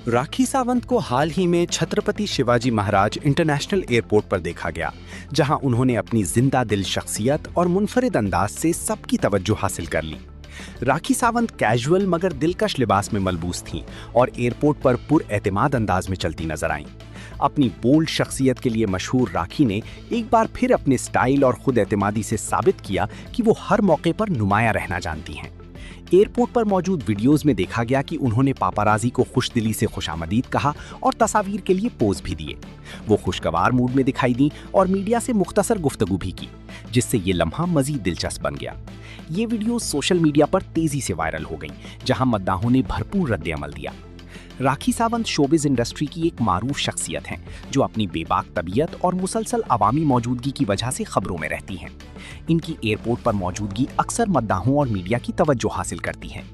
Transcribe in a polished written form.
राखी सावंत को हाल ही में Chhatrapati Shivaji Maharaj international airport पर देखा गया, जहां उन्होंने अपनी जिंदा दिल शख्सियत और मुनफरिद अंदाज से सबकी तवज्जो हासिल कर ली। राखी सावंत कैजुअल मगर दिलकश लिबास में मलबूस थीं और एयरपोर्ट पर पुरएतिमाद अंदाज में चलती नजर आईं। अपनी बोल्ड शख्सियत के लिए मशहूर राखी ने एक बार फिर अपने स्टाइल और खुद एतमादी से साबित किया कि वो हर मौके पर नुमाया रहना जानती हैं। एयरपोर्ट पर मौजूद वीडियोस में देखा गया कि उन्होंने पापाराजी को खुशदिली से खुशामदीद कहा और तस्वीर के लिए पोज भी दिए। वो खुशगवार मूड में दिखाई दी और मीडिया से मुख्तसर गुफ्तगू भी की, जिससे ये लम्हा मजीद दिलचस्प बन गया। ये वीडियो सोशल मीडिया पर तेजी से वायरल हो गई, जहां मद्दाहों ने भरपूर रद्द-ए-अमल दिया। राखी सावंत शोबिज इंडस्ट्री की एक मारूफ शख्सियत हैं, जो अपनी बेबाक तबीयत और मुसलसल अवामी मौजूदगी की वजह से खबरों में रहती हैं। इनकी एयरपोर्ट पर मौजूदगी अक्सर मद्दाहों और मीडिया की तवज्जो हासिल करती है।